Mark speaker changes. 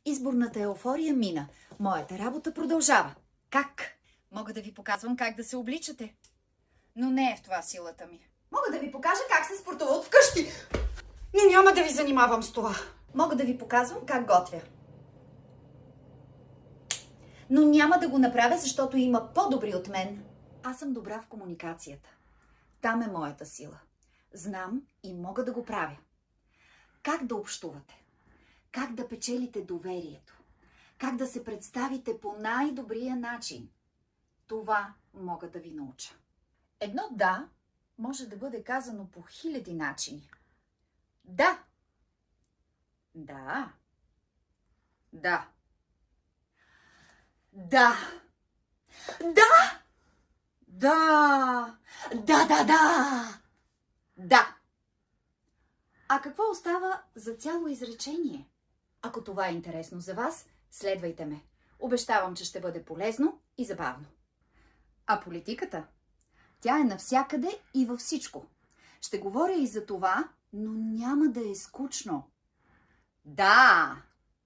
Speaker 1: Изборната еуфория мина. Моята работа продължава. Как? Мога да ви показвам как да се обличате. Но не е в това силата ми.
Speaker 2: Мога да ви покажа как се спортува от вкъщи.
Speaker 1: Но няма да ви занимавам с това. Мога да ви показвам как готвя. Но няма да го направя, защото има по-добри от мен. Аз съм добра в комуникацията. Там е моята сила. Знам и мога да го правя. Как да общувате? Как да печелите доверието? Как да се представите по най-добрия начин? Това мога да ви науча. Едно да може да бъде казано по 1000 начини. Да. Да. Да. Да. Да. Да. Да, да, да. Да. А какво остава за цяло изречение? Ако това е интересно за вас, следвайте ме. Обещавам, че ще бъде полезно и забавно. А политиката? Тя е навсякъде и във всичко. Ще говоря и за това, но няма да е скучно. Да!